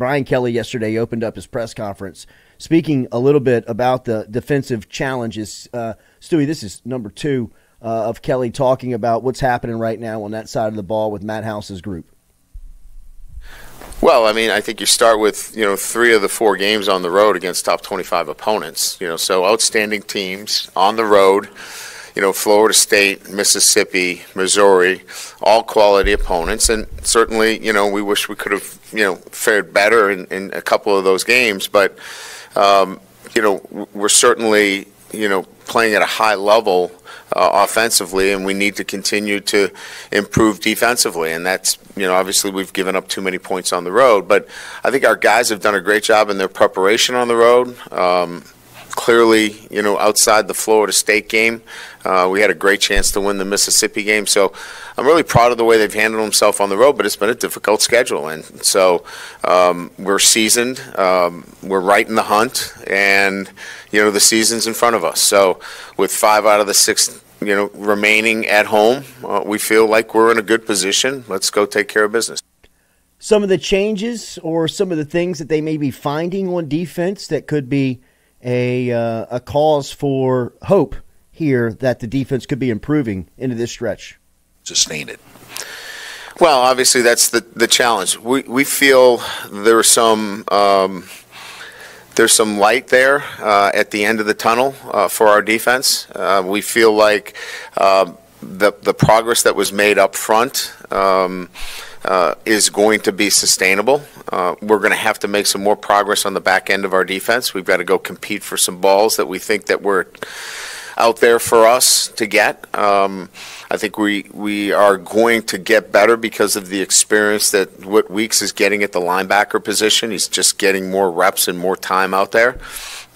Brian Kelly yesterday opened up his press conference speaking a little bit about the defensive challenges. Stewie, this is number 2 of Kelly talking about what's happening right now on that side of the ball with Matt House's group. Well, I mean, I think you start with, 3 of the 4 games on the road against top 25 opponents, so outstanding teams on the road, Florida State, Mississippi, Missouri, all quality opponents. And certainly, we wish we could have, fared better in a couple of those games. But, we're certainly, playing at a high level offensively, and we need to continue to improve defensively. And that's, obviously we've given up too many points on the road. But I think our guys have done a great job in their preparation on the road. Clearly, outside the Florida State game, we had a great chance to win the Mississippi game. So I'm really proud of the way they've handled themselves on the road, but it's been a difficult schedule. And so we're seasoned, we're right in the hunt, and, the season's in front of us. So with 5 out of the 6, remaining at home, we feel like we're in a good position. Let's go take care of business. Some of the changes or some of the things that they may be finding on defense that could be a cause for hope here that the defense could be improving into this stretch? Sustain it. Well, obviously that's the challenge. We feel there's some light there at the end of the tunnel for our defense. We feel like the progress that was made up front is going to be sustainable. We're going to have to make some more progress on the back end of our defense. We've got to go compete for some balls that we think that we're out there for us to get. I think we are going to get better because of the experience that Whit Weeks is getting at the linebacker position. He's just getting more reps and more time out there.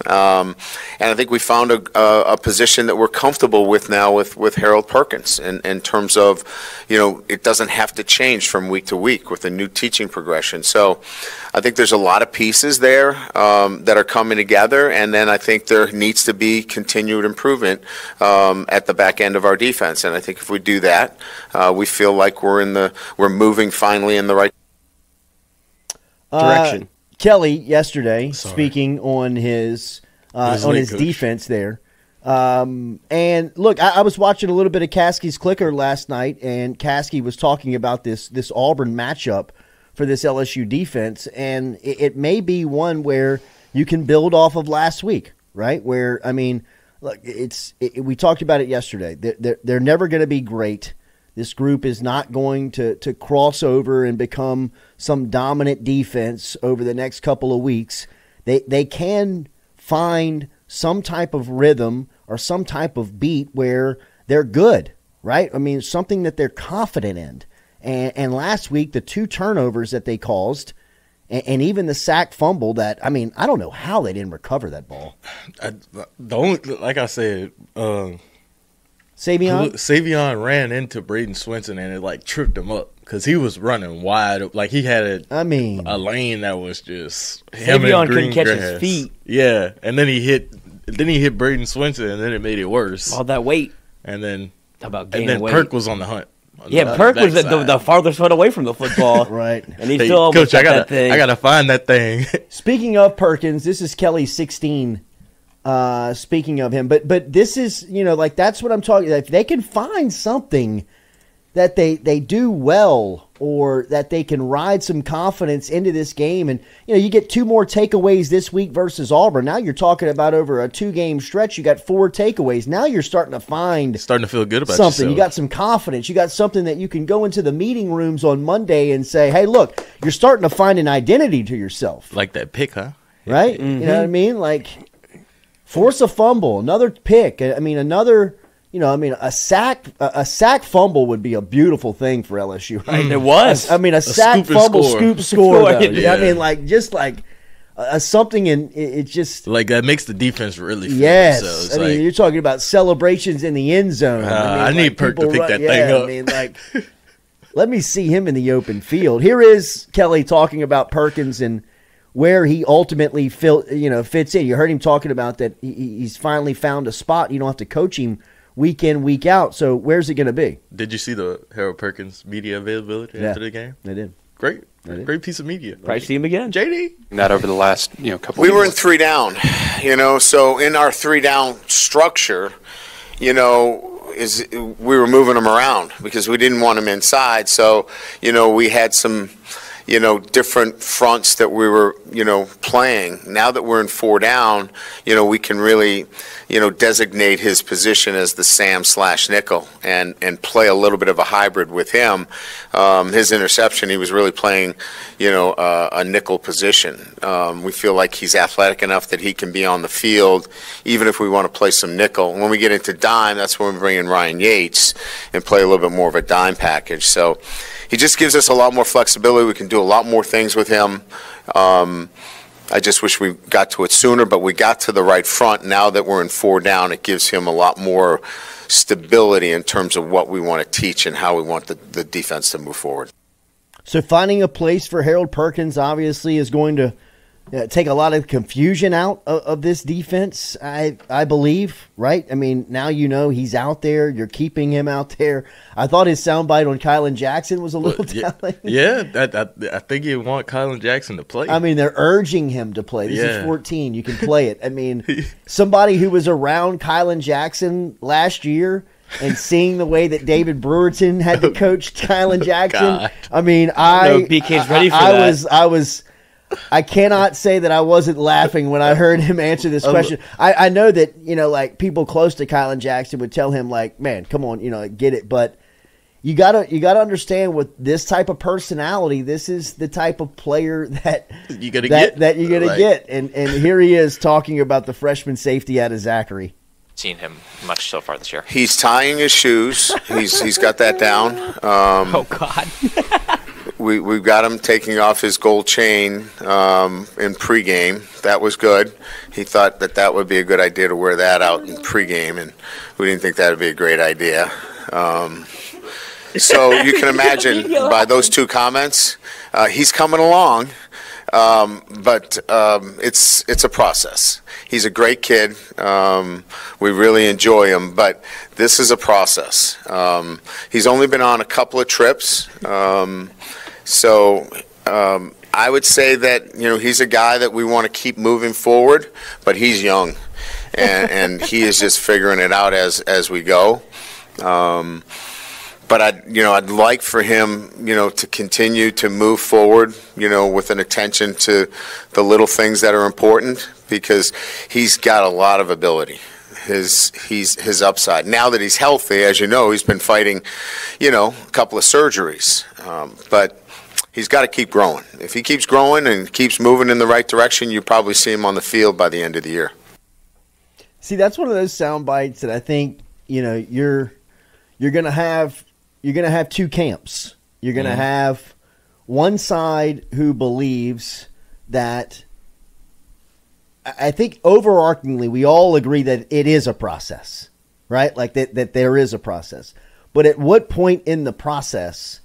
And I think we found a position that we're comfortable with now with Harold Perkins in terms of, it doesn't have to change from week to week with a new teaching progression. So I think there's a lot of pieces there that are coming together, and then I think there needs to be continued improvement at the back end of our defense. And I think if we do that, we feel like we're moving finally in the right direction. Kelly yesterday speaking on his defense there. And look, I was watching a little bit of Caskey's Clicker last night, and Caskey was talking about this Auburn matchup for this LSU defense, and it may be one where you can build off of last week, right? Where, I mean, look, we talked about it yesterday. They're never going to be great. This group is not going to cross over and become some dominant defense over the next couple of weeks. They can find some type of rhythm or some type of beat where they're good, right? I mean, something that they're confident in. And last week, the 2 turnovers that they caused, and even the sack fumble that, I mean, I don't know how they didn't recover that ball. Like I said, Savion ran into Braden Swinson, and it tripped him up because he was running wide. Like he had a lane that was just him and green couldn't catch grass. his feet. Yeah, and then he hit Braden Swinson, and then it made it worse. All that weight. And then weight. Perk was on the hunt. Perk was the farthest one away from the football. Right. And he still almost got that thing. I got to find that thing. Speaking of Perkins, this is Kelly 16. Speaking of him, but this is, that's what I'm talking about. If they can find something that they do well, or that they can ride some confidence into this game, and you get 2 more takeaways this week versus Auburn. Now you're talking about over a 2-game stretch, you got 4 takeaways. Now you're starting to feel good about something. Yourself. You got some confidence. You got something that you can go into the meeting rooms on Monday and say, hey, look, you're starting to find an identity to yourself. Like that pick, huh? Right? Mm-hmm. You know what I mean? Like, force a fumble, another pick. I mean, a sack fumble would be a beautiful thing for LSU, right? It was. A sack fumble, scoop score. Though. Yeah. I mean, something in it just like that makes the defense really feel yes. themselves. I mean, you're talking about celebrations in the end zone. I need Perk to pick that thing up. I mean, let me see him in the open field. Here is Kelly talking about Perkins and where he ultimately fits in. You heard him talking about that he's finally found a spot. You don't have to coach him week in, week out. So where's it going to be? Did you see the Harold Perkins media availability after the game? They did. Great. Great piece of media. Probably see him again. JD. Not over the last couple. We were in 3 down, so in our 3 down structure, we were moving them around because we didn't want them inside. So we had some different fronts that we were playing. Now that we're in 4 down, we can really designate his position as the Sam/nickel and play a little bit of a hybrid with him. His interception, he was really playing, a nickel position. We feel like he's athletic enough that he can be on the field, even if we want to play some nickel. When we get into dime, that's when we bring in Ryan Yates and play a little bit more of a dime package. So he just gives us a lot more flexibility. We can do a lot more things with him. I just wish we got to it sooner, but we got to the right front. Now that we're in 4 down, it gives him a lot more stability in terms of what we want to teach and how we want the defense to move forward. So finding a place for Harold Perkins obviously is going to take a lot of confusion out of this defense, I believe, right? I mean, now he's out there. You're keeping him out there. I thought his soundbite on Kylan Jackson was a little telling. Yeah, I think you want Kylan Jackson to play. I mean, they're urging him to play. This is 14. You can play it. I mean, somebody who was around Kylan Jackson last year and seeing the way that David Brewerton had to coach Kylan Jackson, God. I mean, BK's ready for that. I cannot say that I wasn't laughing when I heard him answer this question. I know that, people close to Kylan Jackson would tell him, man, come on, get it. But you gotta understand with this type of personality, this is the type of player that you're gonna get. And here he is talking about the freshman safety out of Zachary. Seen him much so far this year. He's tying his shoes. He's got that down. Oh God. We've got him taking off his gold chain in pregame. That was good. He thought that would be a good idea to wear that out in pregame, and we didn't think that would be a great idea. So you can imagine by those 2 comments, he's coming along, but it's a process. He's a great kid. We really enjoy him, but this is a process. He's only been on a couple of trips. So I would say that, he's a guy that we want to keep moving forward, but he's young, and he is just figuring it out as we go. But I'd like for him, to continue to move forward, with an attention to the little things that are important, because he's got a lot of ability. His upside. Now that he's healthy, as you know, he's been fighting, a couple of surgeries, but he's got to keep growing. If he keeps growing and keeps moving in the right direction, you probably see him on the field by the end of the year. See, that's one of those sound bites that I think you're gonna have 2 camps. You're gonna have one side who believes that. I think overarchingly we all agree that it is a process, right? Like that there is a process. But at what point in the process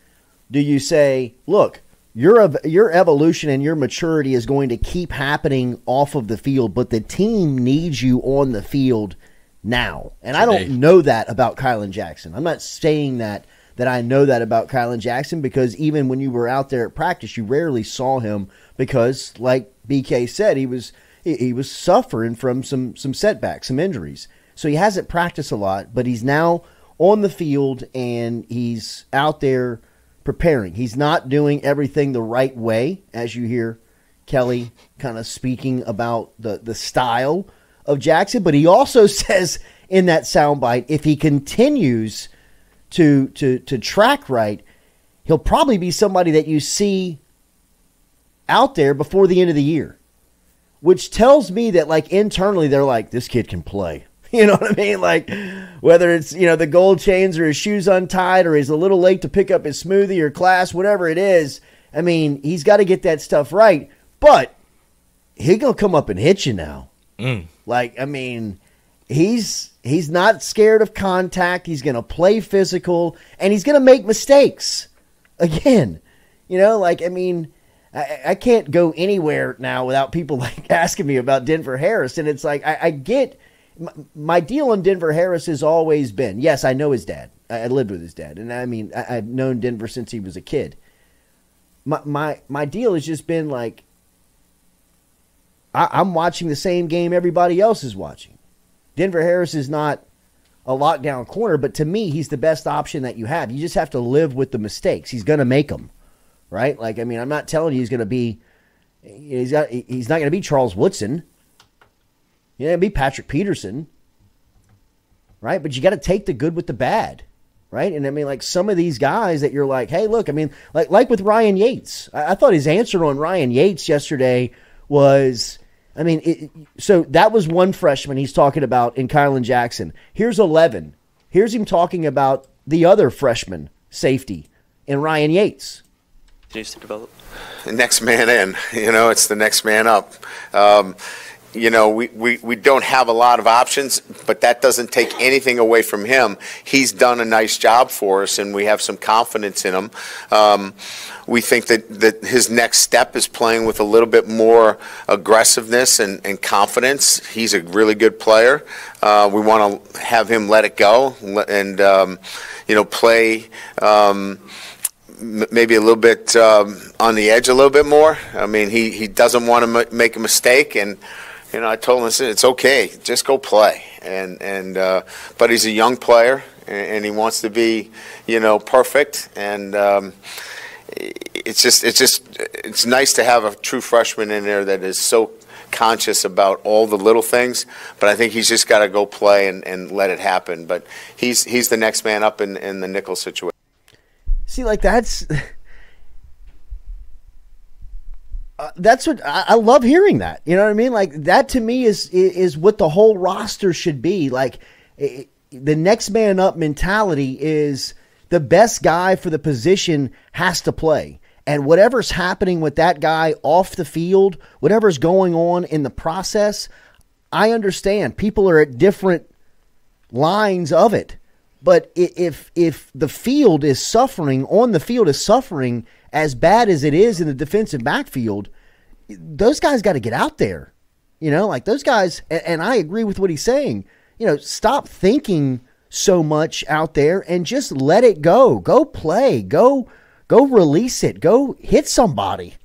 do you say, look, your evolution and your maturity is going to keep happening off of the field, but the team needs you on the field now? And I don't know that about Kylan Jackson. I'm not saying that I know that about Kylan Jackson, because even when you were out there at practice, you rarely saw him because, like BK said, he was suffering from some setbacks, some injuries. So he hasn't practiced a lot, but he's now on the field and he's out there preparing. He's not doing everything the right way, as you hear Kelly kind of speaking about the style of Jackson. But he also says in that soundbite, if he continues to track right, he'll probably be somebody that you see out there before the end of the year, which tells me that, like, internally they're like, this kid can play. You know what I mean? Like, whether it's, the gold chains or his shoes untied or he's a little late to pick up his smoothie or class, whatever it is, I mean, he's got to get that stuff right. But he's going to come up and hit you now. Like, I mean, he's not scared of contact. He's going to play physical, and he's going to make mistakes. Again, I mean, I can't go anywhere now without people, like, asking me about Denver Harris. And it's like, I get – my deal on Denver Harris has always been, yes, I know his dad. I lived with his dad. And, I mean, I've known Denver since he was a kid. my deal has just been like, I'm watching the same game everybody else is watching. Denver Harris is not a lockdown corner, but to me, he's the best option that you have. You just have to live with the mistakes. He's going to make them, right? Like, I mean, I'm not telling you he's going to be he's not going to be Charles Woodson. He's going to be Patrick Peterson, right? But you got to take the good with the bad, right? And I mean, like some of these guys that you're like, hey, look, I mean, like with Ryan Yates. I thought his answer on Ryan Yates yesterday was, I mean, so that was one freshman he's talking about in Kylan Jackson. Here's 11. Here's him talking about the other freshman safety in Ryan Yates. Needs to develop. The next man in, it's the next man up. We don't have a lot of options, but that doesn't take anything away from him. He's done a nice job for us, and we have some confidence in him. We think that his next step is playing with a little bit more aggressiveness and confidence. He's a really good player. We want to have him let it go and, play maybe a little bit on the edge a little bit more. I mean, he doesn't want to make a mistake, and I told him, listen, it's okay, just go play. But he's a young player, and he wants to be, perfect. And it's nice to have a true freshman in there that is so conscious about all the little things. But I think he's just got to go play and let it happen. But he's the next man up in the nickel situation. See, like that's what I love hearing that. You know what I mean? Like that to me is what the whole roster should be. Like the next man up mentality is the best guy for the position has to play. And whatever's happening with that guy off the field, whatever's going on in the process, I understand. People are at different lines of it. But if the field is suffering, on the field is suffering as bad as it is in the defensive backfield, those guys got to get out there. Like those guys, and I agree with what he's saying, stop thinking so much out there and just let it go. Go play. Go release it. Go hit somebody.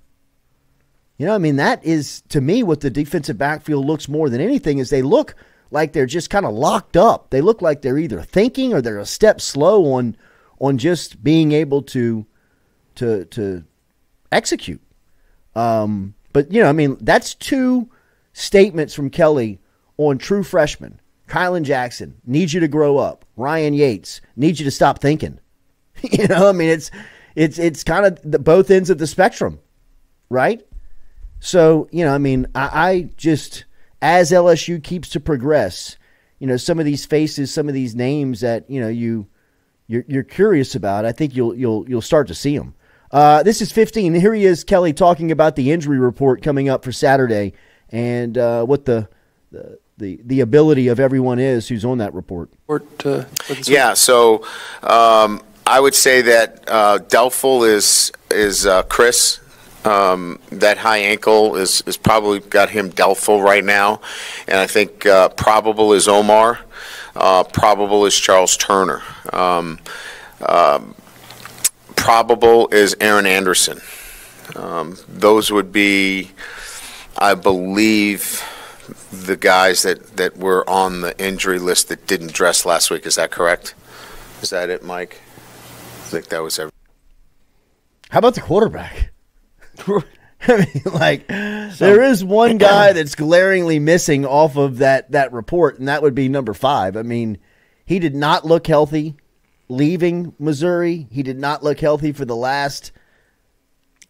I mean, that is, to me, what the defensive backfield looks more than anything is they look like they're just kind of locked up. They look like they're either thinking or they're a step slow on just being able to execute. But I mean, that's two statements from Kelly on true freshmen. Kylan Jackson, need you to grow up. Ryan Yates, need you to stop thinking. I mean, it's kind of both ends of the spectrum, right? So, I mean, I just, as LSU keeps to progress, some of these faces, some of these names that, you're curious about, I think you'll start to see them. This is 15. Here he is, Kelly, talking about the injury report coming up for Saturday and what the ability of everyone is who's on that report. Yeah, so I would say that doubtful is Chris. That high ankle is probably got him doubtful right now. And I think probable is Omar. Probable is Charles Turner. Probable is Aaron Anderson. Those would be, I believe, the guys that were on the injury list that didn't dress last week. Is that correct? Is that it, Mike? I think that was everything. How about the quarterback? I mean, like, there is one guy that's glaringly missing off of that report, and that would be number 5. I mean, he did not look healthy leaving Missouri. He did not look healthy for the last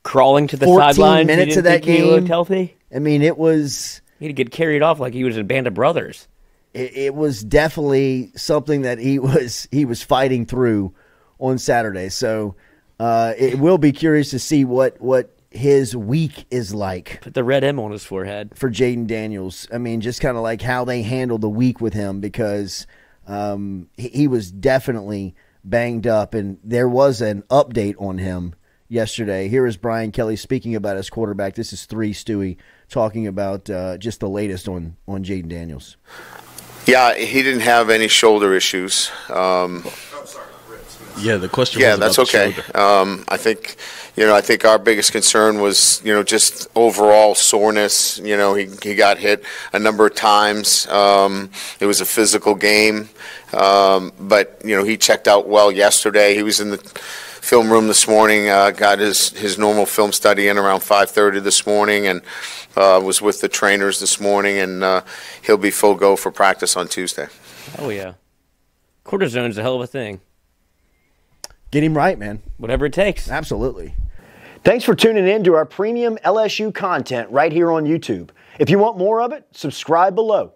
crawling to the sideline. 14 minutes of that game. He looked healthy. I mean, it was. He'd get carried off like he was in a band of brothers. It was definitely something that he was fighting through on Saturday. So it will be curious to see what his week is like. Put the red M on his forehead. For Jaden Daniels. I mean, just kind of like how they handled the week with him because he was definitely banged up, and there was an update on him yesterday. Here is Brian Kelly speaking about his quarterback. This is 3 Stewie talking about just the latest on Jaden Daniels. Yeah, he didn't have any shoulder issues. Yeah, the question. Yeah, was that's about okay. I think our biggest concern was just overall soreness. He got hit a number of times. It was a physical game, but he checked out well yesterday. He was in the film room this morning. Got his normal film study in around 5:30 this morning, and was with the trainers this morning, and he'll be full go for practice on Tuesday. Oh yeah, cortisone's a hell of a thing. Get him right, man. Whatever it takes. Absolutely. Thanks for tuning in to our premium LSU content right here on YouTube. If you want more of it, subscribe below.